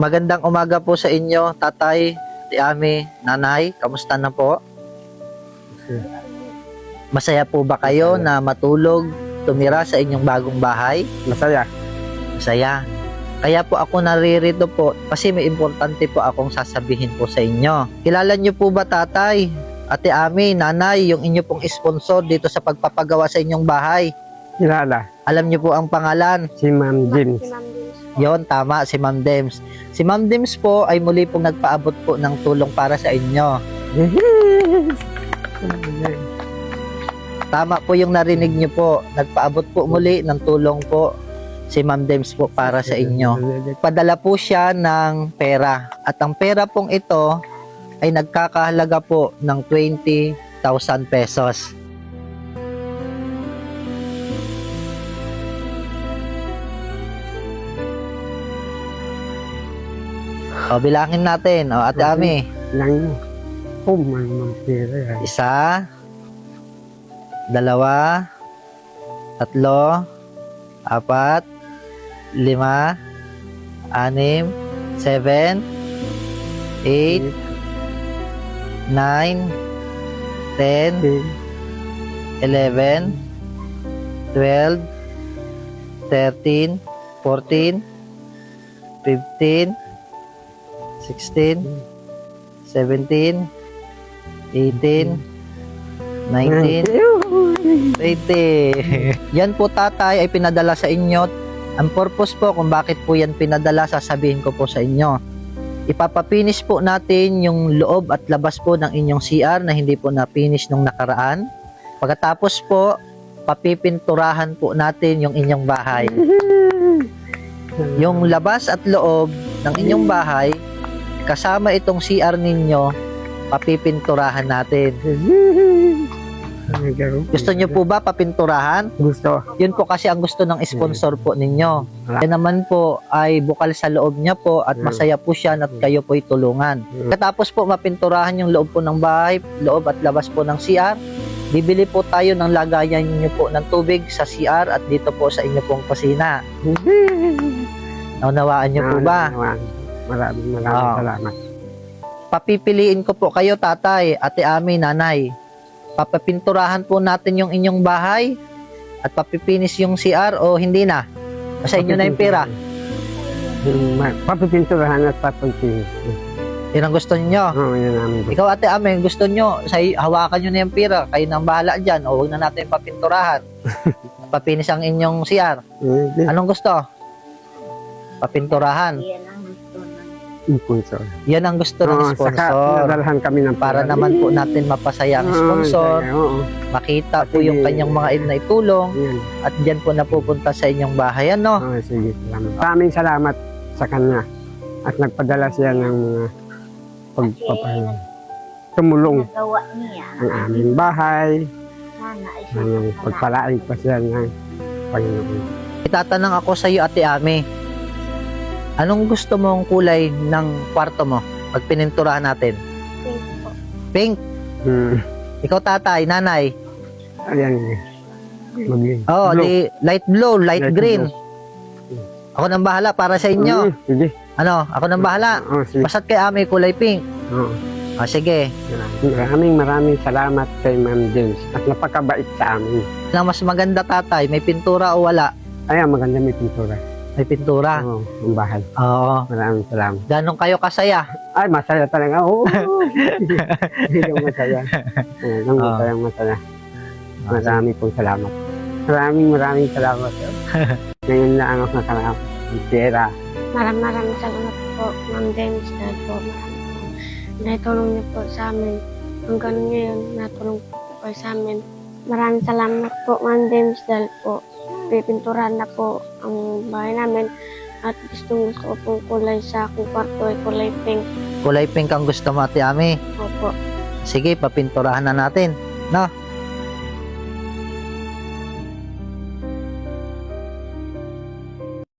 Magandang umaga po sa inyo, tatay, Ate Ami, nanay. Kamusta na po? Masaya po ba kayo na matulog, tumira sa inyong bagong bahay? Masaya. Masaya. Kaya po ako naririto po kasi may importante po akong sasabihin po sa inyo. Kilala niyo po ba, tatay, Ate Ami, nanay, yung inyo pong sponsor dito sa pagpapagawa sa inyong bahay? Kilala. Alam niyo po ang pangalan? Si Ma'am James. Yon, tama, si Ma'am Dems. Si Ma'am Dems po ay muli pong nagpaabot po ng tulong para sa inyo. Tama po yung narinig niyo po. Nagpaabot po muli ng tulong po si Ma'am Dems po para sa inyo. Padala po siya ng pera. At ang pera pong ito ay nagkakahalaga po ng 20,000 pesos. O, bilangin natin. O, Ate Ami. Lang mo. Oh, mampira. Isa, dalawa, tatlo, apat, lima, anim, 7, 8, 9, 10, 11, 12, 13, 14, 15, 16, 17, 18, 19, 20. Yan po, tatay, ay pinadala sa inyo. Ang purpose po kung bakit po yan pinadala, sasabihin ko po sa inyo. Ipapapinis po natin yung loob at labas po ng inyong CR na hindi po na-finish nung nakaraan. Pagkatapos po, papipinturahan po natin yung inyong bahay. Yung labas at loob ng inyong bahay, kasama itong CR ninyo, papipinturahan natin. Gusto nyo po ba papinturahan? Gusto. Yun po kasi ang gusto ng sponsor po ninyo. Yan naman po ay bukal sa loob niya po at masaya po siya at kayo po'y tulungan. Katapos po mapinturahan yung loob po ng bahay, loob at labas po ng CR, bibili po tayo ng lagayan niyo po ng tubig sa CR at dito po sa inyo pong kusina. Naunawaan niyo po ba? Maraming salamat. Papipiliin ko po kayo, tatay, Ate Ami, nanay. Papapinturahan po natin yung inyong bahay at papipinis yung CR o hindi na? Sa inyo na yung pera. Papipinturahan at papipinis. Yun ang gusto niyo. Oo, yun namin gusto. Ikaw, Ate Ami, gusto nyo, hawakan nyo na yung pera. Kayo nang bahala dyan o huwag na natin papinturahan. Papinis ang inyong CR. Anong gusto? Papinturahan. Sponsor. Yan ang gusto ng Saka sponsor. pinadalhan kami ng Para naman po natin mapasaya ang sponsor. Makita po yung kanyang mga naitulong. At dyan po napupunta sa inyong bahay. Ano? Sige, salamat. Maraming salamat sa kanya. At nagpadala siya ng mga tumulong ang aming bahay. Ang pagpalain pa siya ng Panginoon. Itatanong ako sa iyo, Ate Ami. Anong gusto mong kulay ng kwarto mo pag pininturahan natin? Pink po. Pink. Ikaw, tatay, nanay. Ayan. Oh, di light blue, light green. Ako nang bahala para sa inyo. Sige. Ano? Ako nang bahala. Sige. Basta't kay Ami kulay pink. Ah, sige. Maraming salamat kay Ma'am James at napakabait sa amin. Ang mas maganda, tatay, may pintura o wala? Ayan, maganda may pintura. May pintura. Oo, ang bahay. Oo. Maraming salamat. Ganong kayo kasaya? Ay, masaya talaga. Oo. Hindi masaya. Masaya. Maraming pong salamat. Maraming salamat. Ngayon na ang nakalaman. Pera. Maraming salamat po, Ma'am James, dahil po naitulong niyo po sa amin. Hanggang ngayon, natulong po kayo sa amin. Maraming salamat po, Ma'am James, dahil po pipinturahan na po ang bahay namin at gusto ko pong kulay sa aking kwarto ay kulay pink. Kulay pink ang gusto mo, Ate Ami? Opo. Sige, papinturahan na natin. No?